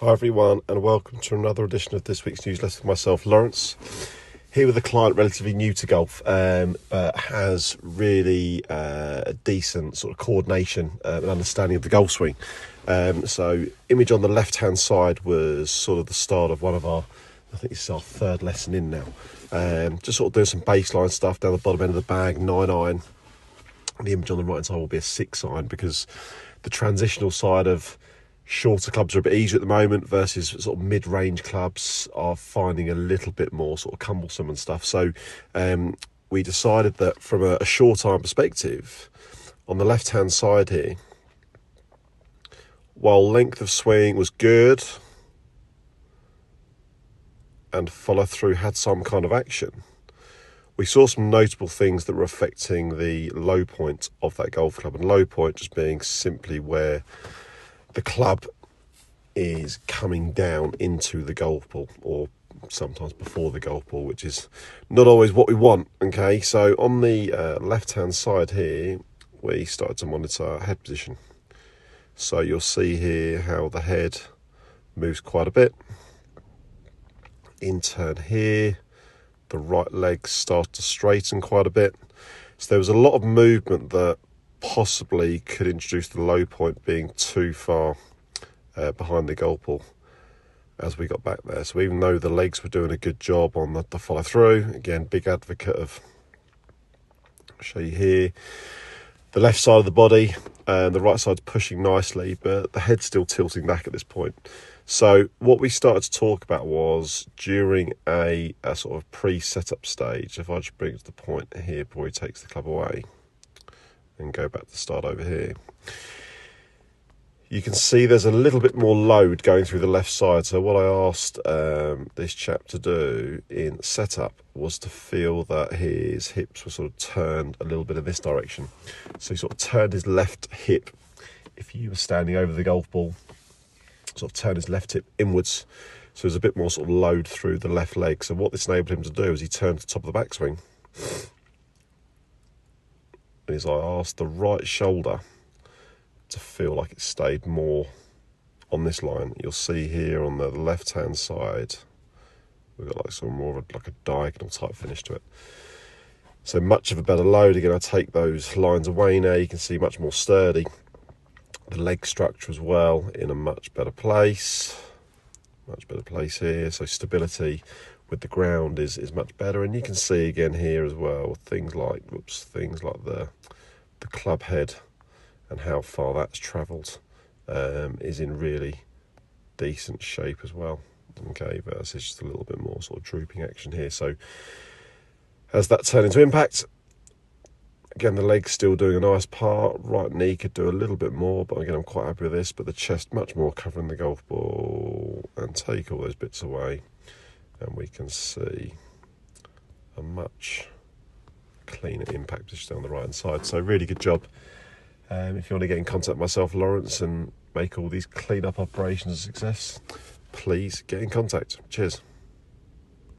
Hi everyone, and welcome to another edition of this week's newsletter with myself, Laurence. Here with a client relatively new to golf, but has really a decent sort of coordination and understanding of the golf swing. So image on the left hand side was sort of the start of one of our, I think this is our third lesson in now. Just sort of doing some baseline stuff down the bottom end of the bag, 9-iron. The image on the right hand side will be a 6-iron because the transitional side of shorter clubs are a bit easier at the moment versus sort of mid-range clubs are finding a little bit more sort of cumbersome and stuff. So we decided that from a short iron perspective, on the left-hand side here, while length of swing was good and follow through had some kind of action, we saw some notable things that were affecting the low point of that golf club, and low point just being simply where the club is coming down into the golf ball, or sometimes before the golf ball, which is not always what we want. Okay, so on the left-hand side here, we started to monitor our head position. So you'll see here how the head moves quite a bit. In turn here, the right leg starts to straighten quite a bit. So there was a lot of movement that possibly could introduce the low point being too far behind the golf ball as we got back there. So even though the legs were doing a good job on the follow through, again, big advocate of, I'll show you here, the left side of the body and the right side's pushing nicely, but the head's still tilting back at this point. So what we started to talk about was during a sort of pre-setup stage, if I just bring it to the point here before he takes the club away, and go back to start over here, you can see there's a little bit more load going through the left side. So what I asked this chap to do in setup was to feel that his hips were sort of turned a little bit in this direction. So he sort of turned his left hip, if you were standing over the golf ball, sort of turn his left hip inwards. So there's a bit more sort of load through the left leg. So what this enabled him to do is he turned to the top of the backswing, is I asked the right shoulder to feel like it stayed more on this line. You'll see here on the left hand side we've got like sort of more of like a diagonal type finish to it. So much of a better load. Again, I take those lines away now, you can see much more sturdy. The leg structure as well in a much better place here. So stability with the ground is much better, and you can see again here as well things like the club head and how far that's travelled is in really decent shape as well. Okay, versus just a little bit more sort of drooping action here. So as that turned into impact, again the leg's still doing a nice part. Right knee could do a little bit more, but again I'm quite happy with this. But the chest much more covering the golf ball, and take all those bits away, and we can see a much cleaner impact position on the right hand side. So really good job. If you want to get in contact with myself, Laurence, and make all these clean up operations a success, please get in contact. Cheers.